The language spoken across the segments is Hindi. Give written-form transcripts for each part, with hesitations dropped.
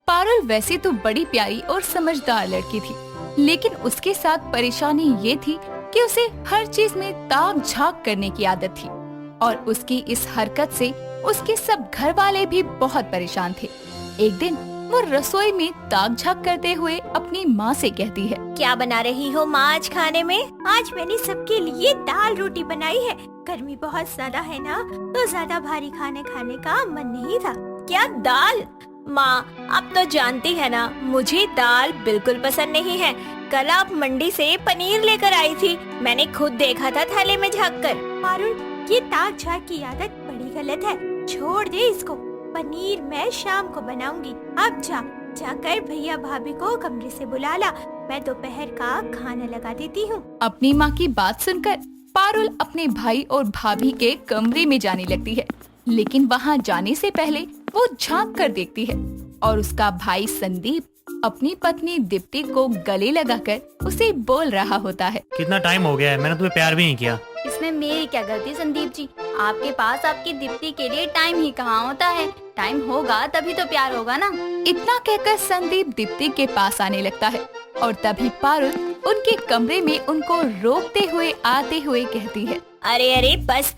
पारुल वैसे तो बड़ी प्यारी और समझदार लड़की थी, लेकिन उसके साथ परेशानी ये थी कि उसे हर चीज में ताक झांक करने की आदत थी और उसकी इस हरकत से उसके सब घर वाले भी बहुत परेशान थे। एक दिन वो रसोई में ताक झांक करते हुए अपनी माँ से कहती है, क्या बना रही हो माँ आज खाने में? आज मैंने सबके लिए दाल रोटी बनाई है। गर्मी बहुत ज्यादा है ना, तो ज्यादा भारी खाने खाने का मन नहीं था। क्या दाल? माँ आप तो जानती है ना, मुझे दाल बिल्कुल पसंद नहीं है। कल आप मंडी से पनीर लेकर आई थी, मैंने खुद देखा था थाली में झाँक कर। पारुल, ये ताक झाँक की आदत बड़ी गलत है, छोड़ दे इसको। पनीर मैं शाम को बनाऊंगी। अब जाकर भैया भाभी को कमरे से बुला ला, मैं दोपहर का खाना लगा देती हूँ। अपनी माँ की बात सुनकर पारुल अपने भाई और भाभी के कमरे में जाने लगती है, लेकिन वहाँ जाने से पहले वो झांक कर देखती है और उसका भाई संदीप अपनी पत्नी दीप्ति को गले लगाकर उसे बोल रहा होता है, कितना टाइम हो गया है, मैंने तुम्हें प्यार भी नहीं किया। इसमें मेरी क्या गलती संदीप जी? आपके पास आपकी दीप्ति के लिए टाइम ही कहाँ होता है? टाइम होगा तभी तो प्यार होगा ना। इतना कहकर संदीप दीप्ति के पास आने लगता है और तभी पारुल उनके कमरे में उनको रोकते हुए आते हुए कहती है, अरे बस,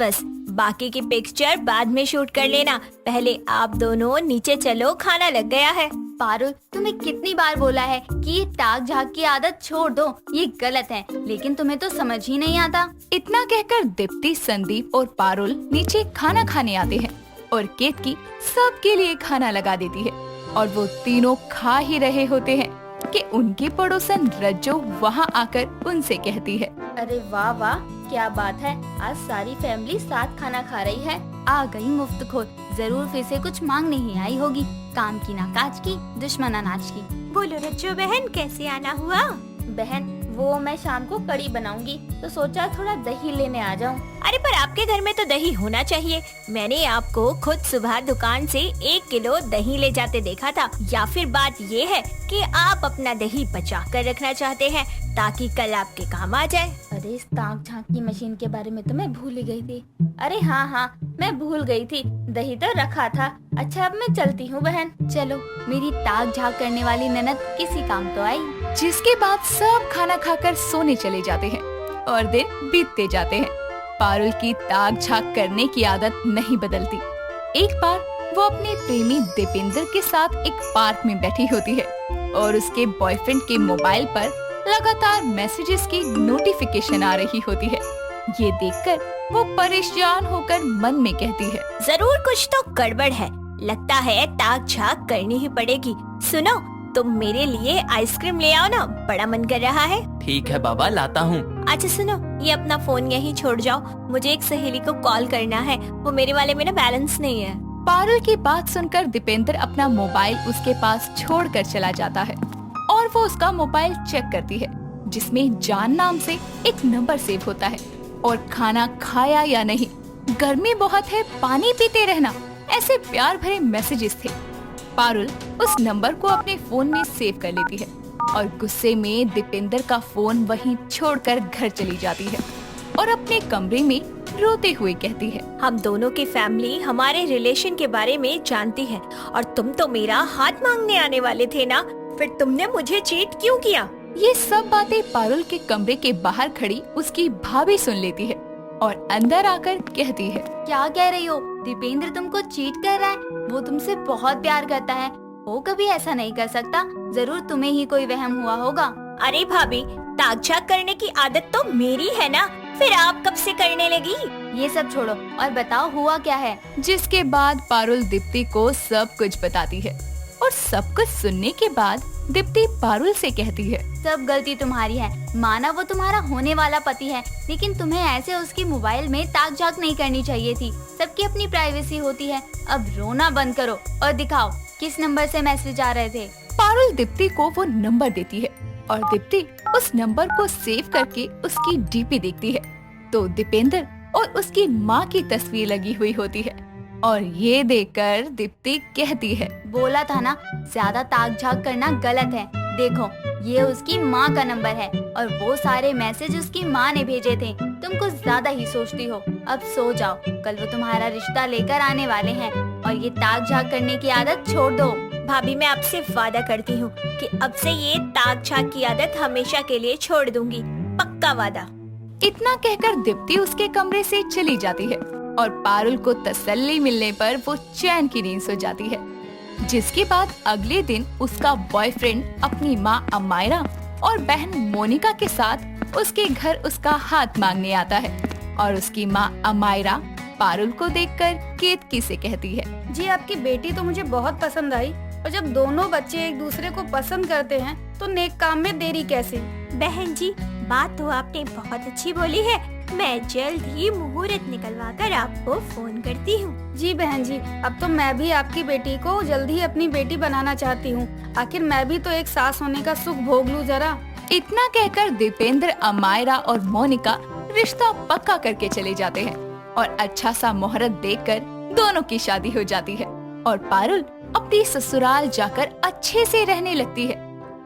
बाकी की पिक्चर बाद में शूट कर लेना, पहले आप दोनों नीचे चलो, खाना लग गया है। पारुल, तुम्हें कितनी बार बोला है कि ये ताक झांक की आदत छोड़ दो, ये गलत है, लेकिन तुम्हें तो समझ ही नहीं आता। इतना कहकर दीप्ति, संदीप और पारुल नीचे खाना खाने आते हैं और केतकी सबके लिए खाना लगा देती है और वो तीनों खा ही रहे होते हैं कि उनकी पड़ोसन रज्जो वहाँ आकर उनसे कहती है, अरे वाह वाह, क्या बात है, आज सारी फैमिली साथ खाना खा रही है। आ गई मुफ्तखोर, जरूर फिर से कुछ मांगने ही आई होगी। काम की ना काज की, दुश्मन अनाज की। बोलो रज्जो बहन, कैसे आना हुआ? बहन, वो मैं शाम को कड़ी बनाऊंगी, तो सोचा थोड़ा दही लेने आ जाऊं। अरे पर आपके घर में तो दही होना चाहिए, मैंने आपको खुद सुबह दुकान से 1 किलो दही ले जाते देखा था। या फिर बात ये है कि आप अपना दही बचा कर रखना चाहते हैं ताकि कल आपके काम आ जाए। अरे इस ताक झांक की मशीन के बारे में तो मैं भूल ही गई थी। अरे हाँ, मैं भूल गई थी, दही तो रखा था। अच्छा अब मैं चलती हूँ बहन, चलो, मेरी ताक झांक करने वाली ननद किसी काम तो आई। जिसके बाद सब खाना खाकर सोने चले जाते हैं और दिन बीतते जाते हैं। पारुल की ताक झांक करने की आदत नहीं बदलती। एक बार वो अपने प्रेमी दीपेंद्र के साथ एक पार्क में बैठी होती है और उसके बॉयफ्रेंड के मोबाइल पर लगातार मैसेजेस की नोटिफिकेशन आ रही होती है। ये देखकर वो परेशान होकर मन में कहती है, जरूर कुछ तो गड़बड़ है, लगता है ताक झांक करनी ही पड़ेगी। सुनो, तुम मेरे लिए आइसक्रीम ले आओ ना, बड़ा मन कर रहा है। ठीक है बाबा, लाता हूँ। अच्छा सुनो, ये अपना फोन यहीं छोड़ जाओ, मुझे एक सहेली को कॉल करना है, वो मेरे वाले में ना बैलेंस नहीं है। पारुल की बात सुनकर दीपेंद्र अपना मोबाइल उसके पास छोड़कर चला जाता है और वो उसका मोबाइल चेक करती है, जिसमें जान नाम से एक नंबर सेव होता है और खाना खाया या नहीं, गर्मी बहुत है, पानी पीते रहना, ऐसे प्यार भरे मैसेजेस थे। पारुल उस नंबर को अपने फोन में सेव कर लेती है और गुस्से में दीपेंद्र का फोन वहीं छोड़कर घर चली जाती है और अपने कमरे में रोते हुए कहती है, हम दोनों की फैमिली हमारे रिलेशन के बारे में जानती है और तुम तो मेरा हाथ मांगने आने वाले थे ना, फिर तुमने मुझे चीट क्यों किया? ये सब बातें पारुल के कमरे के बाहर खड़ी उसकी भाभी सुन लेती है और अंदर आकर कहती है, क्या कह रही हो? दीपेंद्र तुमको चीट कर रहा है? वो तुमसे बहुत प्यार करता है, वो कभी ऐसा नहीं कर सकता, जरूर तुम्हें ही कोई वहम हुआ होगा। अरे भाभी, ताक झांक करने की आदत तो मेरी है ना, फिर आप कब से करने लगी? ये सब छोड़ो और बताओ हुआ क्या है। जिसके बाद पारुल दीप्ति को सब कुछ बताती है और सब कुछ सुनने के बाद दीप्ति पारुल से कहती है, सब गलती तुम्हारी है। माना वो तुम्हारा होने वाला पति है, लेकिन तुम्हें ऐसे उसकी मोबाइल में ताक झांक नहीं करनी चाहिए थी। सबकी अपनी प्राइवेसी होती है। अब रोना बंद करो और दिखाओ किस नंबर से मैसेज आ रहे थे। पारुल दीप्ति को वो नंबर देती है और दीप्ति उस नंबर को सेव करके उसकी डीपी देखती है तो दीपेंद्र और उसकी माँ की तस्वीर लगी हुई होती है और ये देखकर दीप्ति कहती है, बोला था ना, ज्यादा ताक झांक करना गलत है। देखो, ये उसकी माँ का नंबर है और वो सारे मैसेज उसकी माँ ने भेजे थे। तुम कुछ ज्यादा ही सोचती हो। अब सो जाओ, कल वो तुम्हारा रिश्ता लेकर आने वाले हैं और ये ताक झांक करने की आदत छोड़ दो। भाभी मैं आपसे वादा करती हूँ कि अब से ये ताक झाक की आदत हमेशा के लिए छोड़ दूंगी, पक्का वादा। इतना कहकर दीप्ति उसके कमरे से चली जाती है और पारुल को तसल्ली मिलने पर वो चैन की नींद सो जाती है। जिसके बाद अगले दिन उसका बॉयफ्रेंड अपनी माँ अमायरा और बहन मोनिका के साथ उसके घर उसका हाथ मांगने आता है और उसकी माँ अमायरा पारुल को देखकर केतकी से कहती है, जी आपकी बेटी तो मुझे बहुत पसंद आई, और जब दोनों बच्चे एक दूसरे को पसंद करते हैं तो नेक काम में देरी कैसे। बहन जी बात तो आपने बहुत अच्छी बोली है, मैं जल्द ही मुहूर्त निकलवा कर आपको फोन करती हूँ। जी बहन जी, अब तो मैं भी आपकी बेटी को जल्द ही अपनी बेटी बनाना चाहती हूँ। आखिर मैं भी तो एक सास होने का सुख भोग लूं जरा। इतना कहकर दीपेंद्र, अमायरा और मोनिका रिश्ता पक्का करके चले जाते हैं और अच्छा सा मुहूर्त देखकर दोनों की शादी हो जाती है और पारुल अपनी ससुराल जाकर अच्छे से रहने लगती है।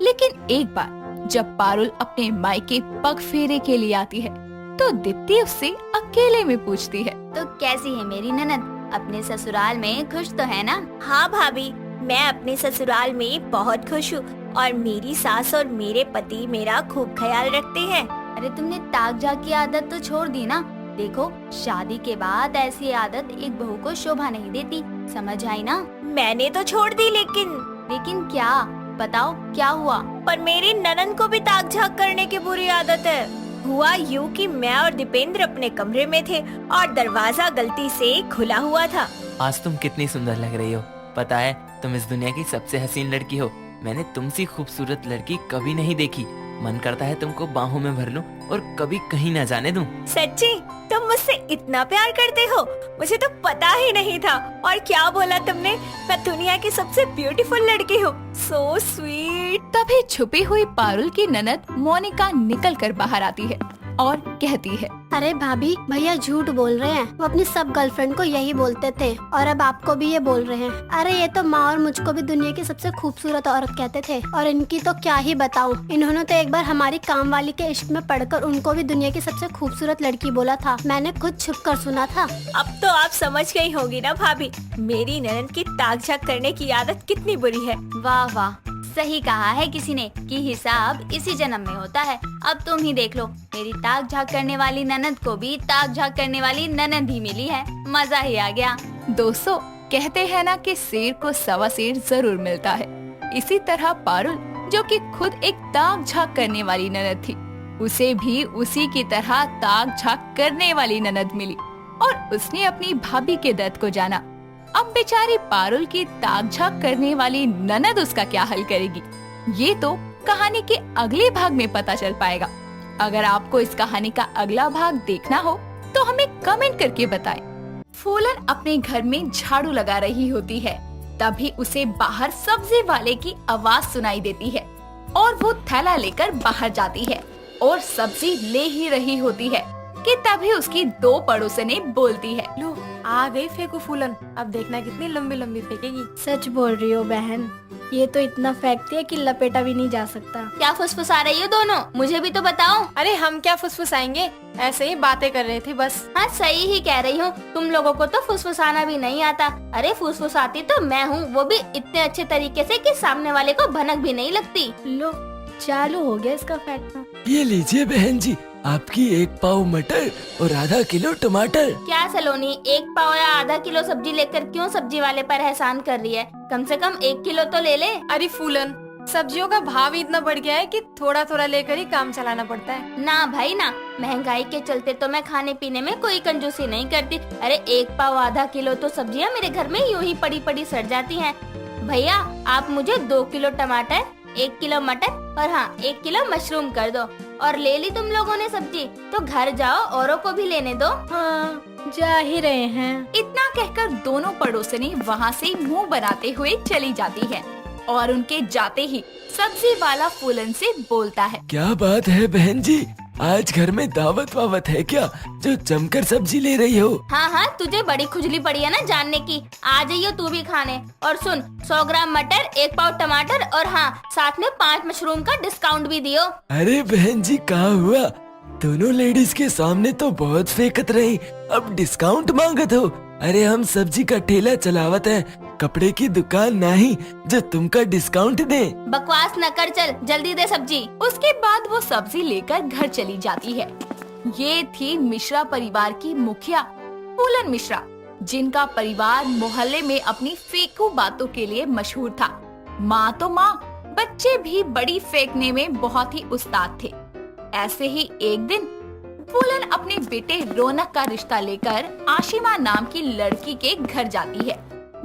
लेकिन एक बार जब पारुल अपने मायके पग फेरे के लिए आती है तो दीप्ति उससे अकेले में पूछती है, तो कैसी है मेरी ननद, अपने ससुराल में खुश तो है ना? हाँ भाभी, मैं अपने ससुराल में बहुत खुश हूँ और मेरी सास और मेरे पति मेरा खूब ख्याल रखते हैं। अरे तुमने ताक झाक की आदत तो छोड़ दी ना। देखो शादी के बाद ऐसी आदत एक बहू को शोभा नहीं देती, समझ आई ना? मैंने तो छोड़ दी, लेकिन क्या बताओ क्या हुआ? पर मेरी ननद को भी ताक झाक करने की बुरी आदत है। हुआ यूँ कि मैं और दीपेंद्र अपने कमरे में थे और दरवाजा गलती से खुला हुआ था। आज तुम कितनी सुंदर लग रही हो, पता है तुम इस दुनिया की सबसे हसीन लड़की हो। मैंने तुमसे खूबसूरत लड़की कभी नहीं देखी। मन करता है तुमको बाहों में भर लूं और कभी कहीं न जाने दूं। सच्ची तुम मुझसे इतना प्यार करते हो, मुझे तो पता ही नहीं था। और क्या बोला तुमने, मैं दुनिया की सबसे ब्यूटीफुल लड़की हूँ। So sweet. तभी छुपी हुई पारुल की ननद मोनिका निकल कर बाहर आती है और कहती है, अरे भाभी, भैया झूठ बोल रहे हैं। वो अपनी सब गर्लफ्रेंड को यही बोलते थे और अब आपको भी ये बोल रहे हैं। अरे ये तो माँ और मुझको भी दुनिया की सबसे खूबसूरत औरत कहते थे और इनकी तो क्या ही बताऊं। इन्होंने तो एक बार हमारी काम वाली के इश्क में पढ़कर उनको भी दुनिया की सबसे खूबसूरत लड़की बोला था। मैंने खुद छुप कर सुना था। अब तो आप समझ गई होगी ना भाभी, मेरी ननद की ताक झाक करने की आदत कितनी बुरी है। वाह वाह, सही कहा है किसी ने कि हिसाब इसी जन्म में होता है। अब तुम ही देख लो, मेरी ताक झाक करने वाली ननद को भी ताक झाक करने वाली ननद ही मिली है। मजा ही आ गया। दोस्तों कहते हैं ना कि शेर को सवा शेर जरूर मिलता है। इसी तरह पारुल जो कि खुद एक ताक झाक करने वाली ननद थी, उसे भी उसी की तरह ताक झाक करने वाली ननद मिली और उसने अपनी भाभी के दर्द को जाना। अब बेचारी पारुल की ताक झाक करने वाली ननद उसका क्या हल करेगी, ये तो कहानी के अगले भाग में पता चल पाएगा। अगर आपको इस कहानी का अगला भाग देखना हो तो हमें कमेंट करके बताएं। फूलन अपने घर में झाड़ू लगा रही होती है, तभी उसे बाहर सब्जी वाले की आवाज सुनाई देती है और वो थैला लेकर बाहर जाती है और सब्जी ले ही रही होती है कि तभी उसकी दो पड़ोसने बोलती है, लो आ गई फेंकू फूलन, अब देखना कितनी लंबी लंबी फेंकेगी। सच बोल रही हो बहन, ये तो इतना फेंकती है कि लपेटा भी नहीं जा सकता। क्या फुसफुसा रही हो दोनों, मुझे भी तो बताओ। अरे हम क्या फुसफुसाएंगे, ऐसे ही बातें कर रहे थे बस। हाँ सही ही कह रही हूँ, तुम लोगों को तो फुसफुसाना भी नहीं आता। अरे फुसफुसाती तो मैं हूँ, वो भी इतने अच्छे तरीके से कि सामने वाले को भनक भी नहीं लगती। लो चालू हो गया इसका फेंकना। ये लीजिए बहन जी, आपकी 1 पाव मटर और आधा किलो टमाटर। क्या सलोनी, 1 पाव या आधा किलो सब्जी लेकर क्यों सब्जी वाले पर एहसान कर रही है? कम से कम 1 किलो तो ले ले। अरे फूलन, सब्जियों का भाव इतना बढ़ गया है कि थोड़ा थोड़ा लेकर ही काम चलाना पड़ता है। ना भाई ना, महंगाई के चलते तो मैं खाने पीने में कोई कंजूसी नहीं करती। अरे 1 पाव आधा किलो तो सब्जियाँ मेरे घर में यूं ही पड़ी पड़ी सड़ जाती हैं। भैया आप मुझे 2 किलो टमाटर, 1 किलो मटर और हाँ 1 किलो मशरूम कर दो। और ले ली तुम लोगों ने सब्जी तो घर जाओ, औरों को भी लेने दो। हाँ जा ही रहे हैं। इतना कहकर दोनों पड़ोसनी वहाँ से मुंह बनाते हुए चली जाती है और उनके जाते ही सब्जी वाला फूलन से बोलता है, क्या बात है बहन जी, आज घर में दावत वावत है क्या, जो जमकर सब्जी ले रही हो? हाँ हाँ, तुझे बड़ी खुजली पड़ी है ना जानने की, आ जाइयो तू भी खाने। और सुन, 100 ग्राम मटर, 1 पाव टमाटर और हाँ साथ में 5 मशरूम का डिस्काउंट भी दियो। अरे बहन जी कहाँ हुआ, दोनों लेडीज के सामने तो बहुत फेंकत रही, अब डिस्काउंट मांगत हो। अरे हम सब्जी का ठेला चलावत है, कपड़े की दुकान नहीं जो तुमका डिस्काउंट दे। बकवास न कर, चल जल्दी दे सब्जी। उसके बाद वो सब्जी लेकर घर चली जाती है। ये थी मिश्रा परिवार की मुखिया फूलन मिश्रा, जिनका परिवार मोहल्ले में अपनी फेंकू बातों के लिए मशहूर था। माँ तो माँ, बच्चे भी बड़ी फेंकने में बहुत ही उस्ताद थे। ऐसे ही एक दिन फूलन अपने बेटे रौनक का रिश्ता लेकर आशिमा नाम की लड़की के घर जाती है,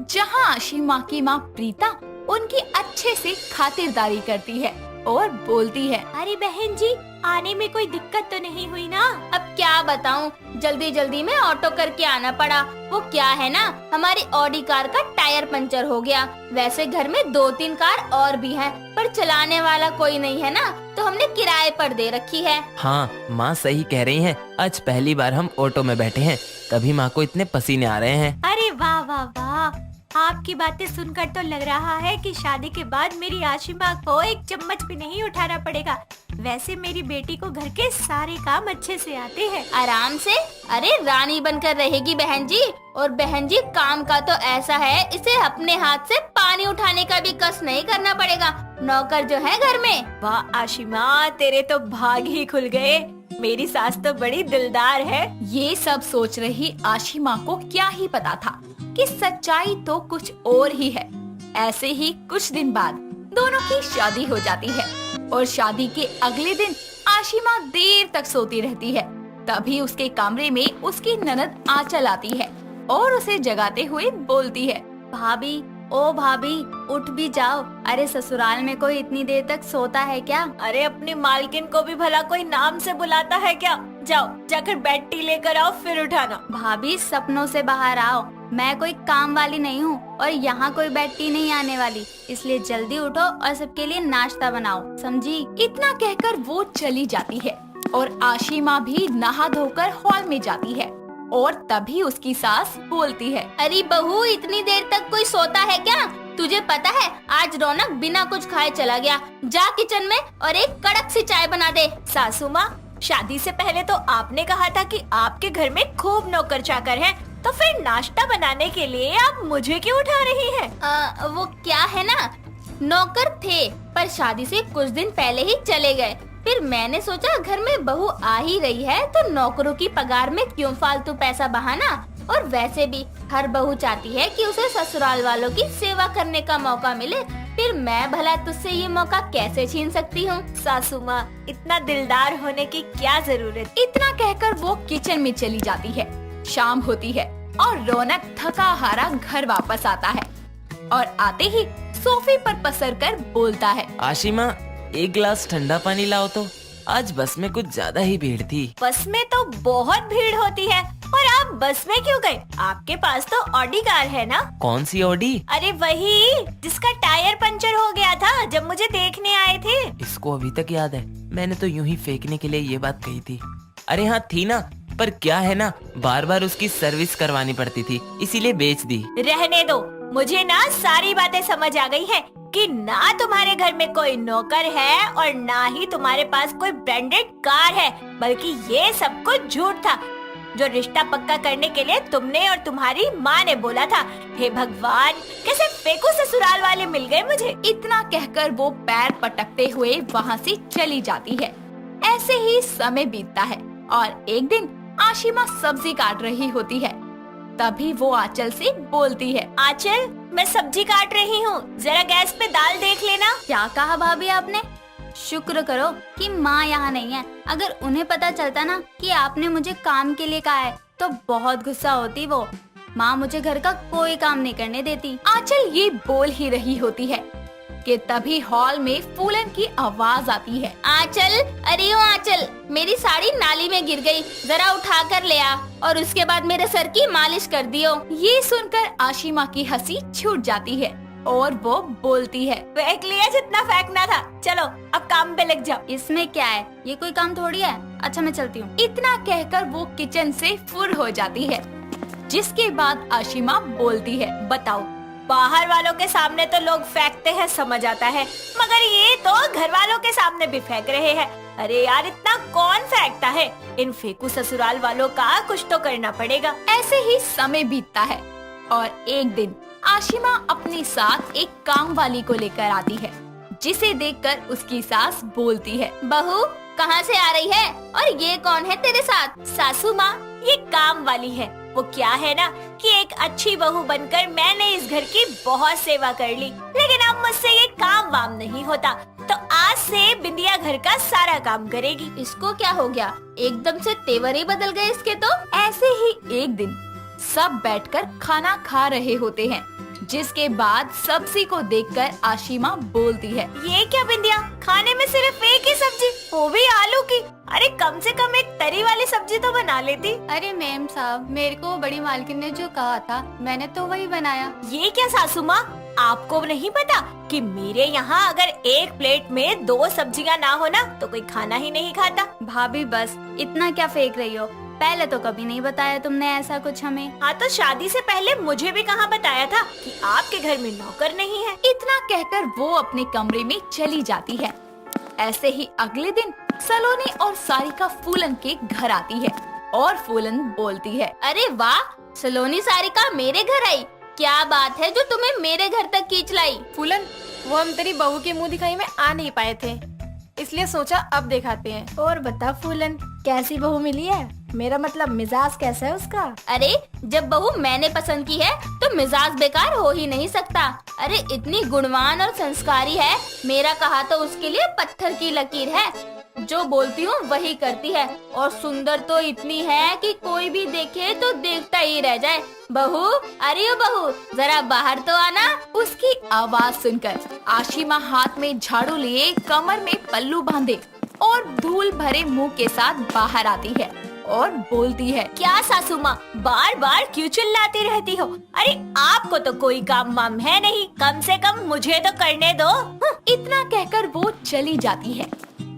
जहाँ आशिमा की माँ प्रीता उनकी अच्छे से खातिरदारी करती है और बोलती है, अरे बहन जी, आने में कोई दिक्कत तो नहीं हुई ना? अब क्या बताऊं, जल्दी जल्दी में ऑटो करके आना पड़ा। वो क्या है ना, हमारी ऑडी कार का टायर पंचर हो गया। वैसे घर में 2-3 कार और भी हैं, पर चलाने वाला कोई नहीं है ना, तो हमने किराए पर दे रखी है। हाँ, माँ सही कह रही हैं। आज पहली बार हम ऑटो में बैठे हैं, तभी माँ को इतने पसीने आ रहे हैं। अरे वाह वाह वाह, आपकी बातें सुनकर तो लग रहा है कि शादी के बाद मेरी आशिमा को एक चम्मच भी नहीं उठाना पड़ेगा। वैसे मेरी बेटी को घर के सारे काम अच्छे से आते हैं। आराम से, अरे रानी बनकर रहेगी बहन जी। और बहन जी, काम का तो ऐसा है, इसे अपने हाथ से पानी उठाने का भी कष्ट नहीं करना पड़ेगा। नौकर जो है घर में। वाह आशिमा, तेरे तो भाग ही खुल गए। मेरी सास तो बड़ी दिलदार है। ये सब सोच रही आशिमा को क्या ही पता था कि सच्चाई तो कुछ और ही है। ऐसे ही कुछ दिन बाद दोनों की शादी हो जाती है और शादी के अगले दिन आशिमा देर तक सोती रहती है। तभी उसके कमरे में उसकी ननद आंचल आती है और उसे जगाते हुए बोलती है, भाभी, ओ भाभी, उठ भी जाओ। अरे ससुराल में कोई इतनी देर तक सोता है क्या? अरे अपनी मालकिन को भी भला कोई नाम से बुलाता है क्या? जाओ जाकर बेड टी लेकर आओ, फिर उठाना। भाभी, सपनों से बाहर आओ। मैं कोई काम वाली नहीं हूँ और यहाँ कोई बेड टी नहीं आने वाली, इसलिए जल्दी उठो और सबके लिए नाश्ता बनाओ, समझी? इतना कहकर वो चली जाती है और आशिमा भी नहा धोकर हॉल में जाती है और तभी उसकी सास बोलती है, अरे बहू, इतनी देर तक कोई सोता है क्या? तुझे पता है आज रौनक बिना कुछ खाए चला गया। जा किचन में और एक कड़क सी चाय बना दे। सासू माँ, शादी से पहले तो आपने कहा था कि आपके घर में खूब नौकर चाकर हैं, तो फिर नाश्ता बनाने के लिए आप मुझे क्यों उठा रही हैं? वो क्या है ना, नौकर थे पर शादी से कुछ दिन पहले ही चले गए। फिर मैंने सोचा घर में बहू आ ही रही है तो नौकरों की पगार में क्यों फालतू पैसा बहाना। और वैसे भी हर बहू चाहती है कि उसे ससुराल वालों की सेवा करने का मौका मिले, फिर मैं भला तुझसे ये मौका कैसे छीन सकती हूँ? सासू माँ, इतना दिलदार होने की क्या जरूरत? इतना कहकर वो किचन में चली जाती है। शाम होती है और रौनक थका हारा घर वापस आता है और आते ही सोफे पर पसरकर बोलता है, आशिमा, एक गिलास ठंडा पानी लाओ तो। आज बस में कुछ ज्यादा ही भीड़ थी। बस में तो बहुत भीड़ होती है, और आप बस में क्यों गए? आपके पास तो ऑडी कार है ना? कौन सी ऑडी? अरे वही जिसका टायर पंचर हो गया था जब मुझे देखने आए थे। इसको अभी तक याद है, मैंने तो यूं ही फेंकने के लिए ये बात कही थी। अरे हाँ थी ना, पर क्या है ना, बार बार उसकी सर्विस करवानी पड़ती थी, इसीलिए बेच दी। रहने दो, मुझे ना सारी बातें समझ आ गई हैं कि ना तुम्हारे घर में कोई नौकर है और ना ही तुम्हारे पास कोई ब्रांडेड कार है, बल्कि ये सब कुछ झूठ था जो रिश्ता पक्का करने के लिए तुमने और तुम्हारी माँ ने बोला था। हे भगवान, कैसे फेंकू ससुराल वाले मिल गए मुझे। इतना कहकर वो पैर पटकते हुए वहाँ से चली जाती है। ऐसे ही समय बीतता है और एक दिन आशिमा सब्जी काट रही होती है। तभी वो आंचल से बोलती है, आंचल, मैं सब्जी काट रही हूँ, जरा गैस पे दाल देख लेना। क्या कहा भाभी आपने? शुक्र करो कि माँ यहाँ नहीं है। अगर उन्हें पता चलता ना कि आपने मुझे काम के लिए कहा है तो बहुत गुस्सा होती वो। माँ मुझे घर का कोई काम नहीं करने देती। आंचल ये बोल ही रही होती है कि तभी हॉल में फूलन की आवाज आती है, आंचल, अरे ओ आंचल, मेरी साड़ी नाली में गिर गई, जरा उठा कर ले आ और उसके बाद मेरे सर की मालिश कर दियो। ये सुनकर आशिमा की हंसी छूट जाती है और वो बोलती है, फेंक लिया जितना फेंकना था, चलो अब काम पे लग जाओ। इसमें क्या है, ये कोई काम थोड़ी है। अच्छा मैं चलती हूँ। इतना कहकर वो किचन से फुर हो जाती है। जिसके बाद आशिमा बोलती है, बताओ, बाहर वालों के सामने तो लोग फेंकते हैं, समझ आता है, मगर ये तो घर वालों के सामने भी फेंक रहे हैं। अरे यार, इतना कौन फेंकता है? इन फेंकू ससुराल वालों का कुछ तो करना पड़ेगा। ऐसे ही समय बीतता है और एक दिन आशिमा अपने साथ एक काम वाली को लेकर आती है, जिसे देखकर उसकी सास बोलती है, बहू कहाँ से आ रही है और ये कौन है तेरे साथ? सासू माँ, ये काम वाली है। वो क्या है ना कि एक अच्छी बहू बनकर मैंने इस घर की बहुत सेवा कर ली, लेकिन अब मुझसे ये काम वाम नहीं होता, तो आज से बिंदिया घर का सारा काम करेगी। इसको क्या हो गया? एकदम से तेवर ही बदल गए इसके तो। ऐसे ही एक दिन सब बैठकर खाना खा रहे होते हैं, जिसके बाद सब्जी को देखकर आशिमा बोलती है, ये क्या बिंदिया, खाने में सिर्फ एक ही सब्जी, वो भी आलू की। अरे कम से कम एक तरी वाली सब्जी तो बना लेती। अरे मैम साहब, मेरे को बड़ी मालकिन ने जो कहा था मैंने तो वही बनाया। ये क्या सासू माँ, आपको नहीं पता कि मेरे यहाँ अगर एक प्लेट में 2 सब्जियाँ ना हो ना तो कोई खाना ही नहीं खाता। भाभी बस इतना क्या फेंक रही हो? पहले तो कभी नहीं बताया तुमने ऐसा कुछ हमें। हाँ, तो शादी से पहले मुझे भी कहाँ बताया था कि आपके घर में नौकर नहीं है। इतना कहकर वो अपने कमरे में चली जाती है। ऐसे ही अगले दिन सलोनी और सारिका फूलन के घर आती है और फूलन बोलती है, अरे वाह, सलोनी सारिका मेरे घर आई, क्या बात है जो तुम्हें मेरे घर तक खींच लाई? फूलन, वो हम तेरी बहू के मुंह दिखाई में आ नहीं पाए थे, इसलिए सोचा अब दिखाते हैं। और बता फूलन, कैसी बहू मिली है? मेरा मतलब मिजाज कैसा है उसका? अरे जब बहू मैंने पसंद की है तो मिजाज बेकार हो ही नहीं सकता। अरे इतनी गुणवान और संस्कारी है, मेरा कहा तो उसके लिए पत्थर की लकीर है, जो बोलती हूँ वही करती है, और सुंदर तो इतनी है कि कोई भी देखे तो देखता ही रह जाए। बहू, अरे ओ बहू, जरा बाहर तो आना। उसकी आवाज सुनकर आशिमा हाथ में झाड़ू लिए, कमर में पल्लू बांधे और धूल भरे मुंह के साथ बाहर आती है और बोलती है, क्या सासू माँ, बार बार क्यों चिल्लाती रहती हो? अरे आपको तो कोई काम वाम है नहीं, कम से कम मुझे तो करने दो। इतना कहकर वो चली जाती है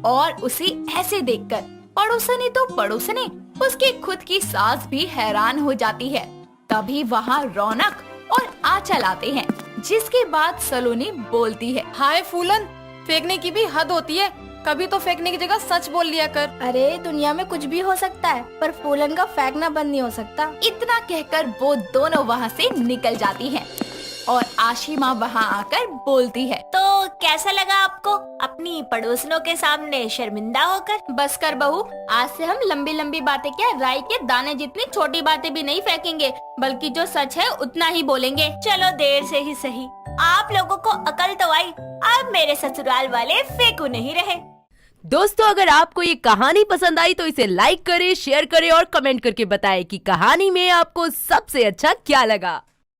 और उसे ऐसे देखकर पड़ोसने तो पड़ोसने, उसकी खुद की सास भी हैरान हो जाती है। तभी वहाँ रौनक और आंचल आते हैं, जिसके बाद सलोनी बोलती है, हाय फूलन, फेंकने की भी हद होती है, कभी तो फेंकने की जगह सच बोल लिया कर। अरे दुनिया में कुछ भी हो सकता है, पर फूलन का फेंकना बंद नहीं हो सकता। इतना कहकर वो दोनों वहाँ से निकल जाती हैं और आशिमा वहाँ आकर बोलती है, तो कैसा लगा आपको अपनी पड़ोसनों के सामने शर्मिंदा होकर? बस कर बहू, आज से हम लंबी लंबी बातें क्या, राई के दाने जितनी छोटी बातें भी नहीं फेंकेंगे, बल्कि जो सच है उतना ही बोलेंगे। चलो देर से ही सही, आप लोगों को अकल तो आई, अब मेरे ससुराल वाले फेंकू नहीं रहे। दोस्तों, अगर आपको ये कहानी पसंद आई तो इसे लाइक करें, शेयर करें और कमेंट करके बताएं कि कहानी में आपको सबसे अच्छा क्या लगा।